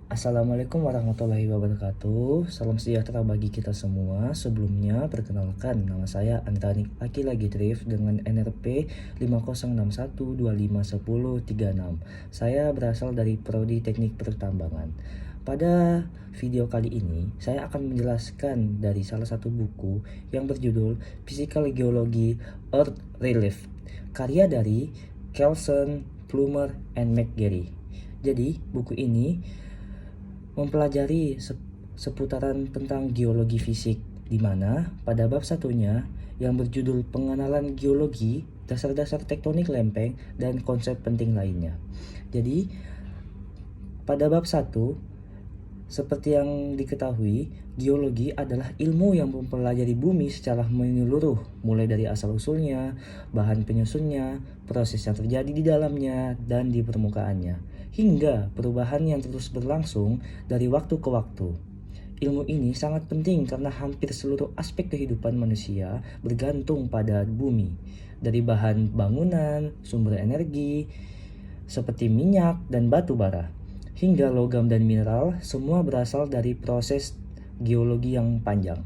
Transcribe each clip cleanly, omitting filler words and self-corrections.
Assalamualaikum warahmatullahi wabarakatuh. Salam sejahtera bagi kita semua. Sebelumnya, perkenalkan nama saya Antanik Akila Gitrif dengan NRP 5061251036. Saya berasal dari Prodi Teknik Pertambangan. Pada video kali ini, saya akan menjelaskan dari salah satu buku yang berjudul Physical Geology Earth Relief, karya dari Kelson, Plummer, and McGarry. Jadi, buku ini mempelajari seputaran tentang geologi fisik, di mana pada bab satunya yang berjudul Pengenalan Geologi, Dasar-dasar Tektonik Lempeng, dan konsep penting lainnya. Jadi, pada bab 1, seperti yang diketahui, geologi adalah ilmu yang mempelajari bumi secara menyeluruh, mulai dari asal-usulnya, bahan penyusunnya, proses yang terjadi di dalamnya, dan di permukaannya, hingga perubahan yang terus berlangsung dari waktu ke waktu. Ilmu ini sangat penting karena hampir seluruh aspek kehidupan manusia bergantung pada bumi, dari bahan bangunan, sumber energi, seperti minyak dan batu bara, hingga logam dan mineral, semua berasal dari proses geologi yang panjang.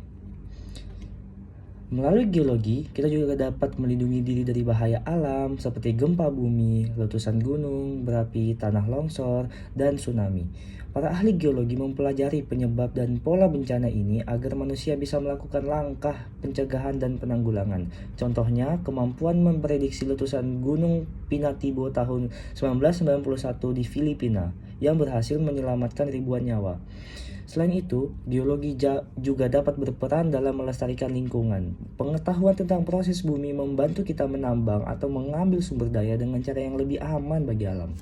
Melalui geologi, kita juga dapat melindungi diri dari bahaya alam seperti gempa bumi, letusan gunung, berapi, tanah longsor, dan tsunami. Para ahli geologi mempelajari penyebab dan pola bencana ini agar manusia bisa melakukan langkah pencegahan dan penanggulangan. Contohnya, kemampuan memprediksi letusan Gunung Pinatubo tahun 1991 di Filipina yang berhasil menyelamatkan ribuan nyawa. Selain itu, geologi juga dapat berperan dalam melestarikan lingkungan. Pengetahuan tentang proses bumi membantu kita menambang atau mengambil sumber daya dengan cara yang lebih aman bagi alam.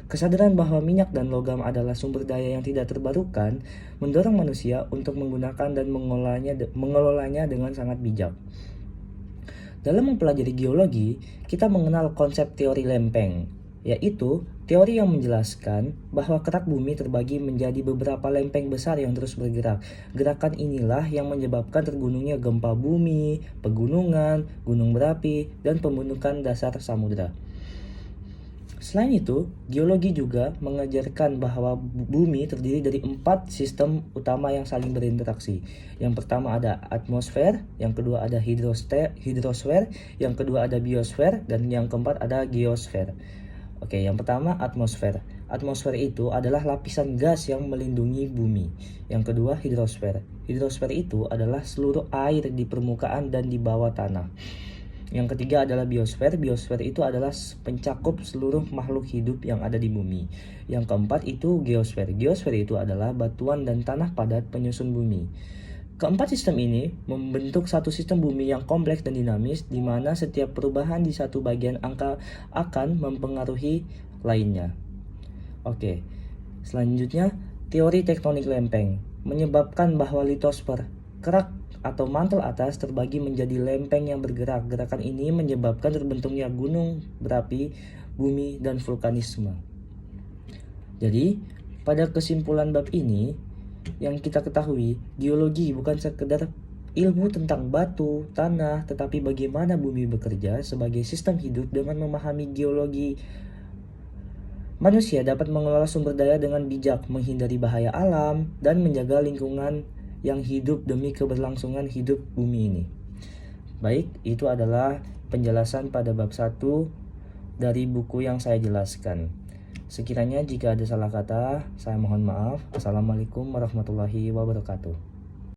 Kesadaran bahwa minyak dan logam adalah sumber daya yang tidak terbarukan mendorong manusia untuk menggunakan dan mengelolanya dengan sangat bijak. Dalam mempelajari geologi, kita mengenal konsep teori lempeng, yaitu teori yang menjelaskan bahwa kerak bumi terbagi menjadi beberapa lempeng besar yang terus bergerak. Gerakan inilah yang menyebabkan tergunungnya gempa bumi, pegunungan, gunung berapi, dan pembentukan dasar samudra. Selain itu, geologi juga mengajarkan bahwa bumi terdiri dari 4 sistem utama yang saling berinteraksi. Yang pertama ada atmosfer, yang kedua ada hidrosfer, yang kedua ada biosfer, dan yang keempat ada geosfer. Oke, yang pertama atmosfer. Atmosfer itu adalah lapisan gas yang melindungi bumi. Yang kedua hidrosfer. Hidrosfer itu adalah seluruh air di permukaan dan di bawah tanah. Yang ketiga adalah biosfer. Biosfer itu adalah pencakup seluruh makhluk hidup yang ada di bumi. Yang keempat itu geosfer. Geosfer itu adalah batuan dan tanah padat penyusun bumi. Keempat sistem ini membentuk satu sistem bumi yang kompleks dan dinamis, di mana setiap perubahan di satu bagian angka akan mempengaruhi lainnya. Oke, selanjutnya teori tektonik lempeng menyebabkan bahwa litosfer, kerak atau mantel atas terbagi menjadi lempeng yang bergerak. Gerakan ini menyebabkan terbentuknya gunung berapi, bumi, dan vulkanisme. Jadi, pada kesimpulan bab ini, yang kita ketahui, geologi bukan sekedar ilmu tentang batu, tanah, tetapi bagaimana bumi bekerja sebagai sistem hidup. Dengan memahami geologi, manusia dapat mengelola sumber daya dengan bijak, menghindari bahaya alam, dan menjaga lingkungan yang hidup demi keberlangsungan hidup bumi ini. Baik, itu adalah penjelasan pada bab 1 dari buku yang saya jelaskan. Sekiranya jika ada salah kata, saya mohon maaf. Assalamualaikum warahmatullahi wabarakatuh.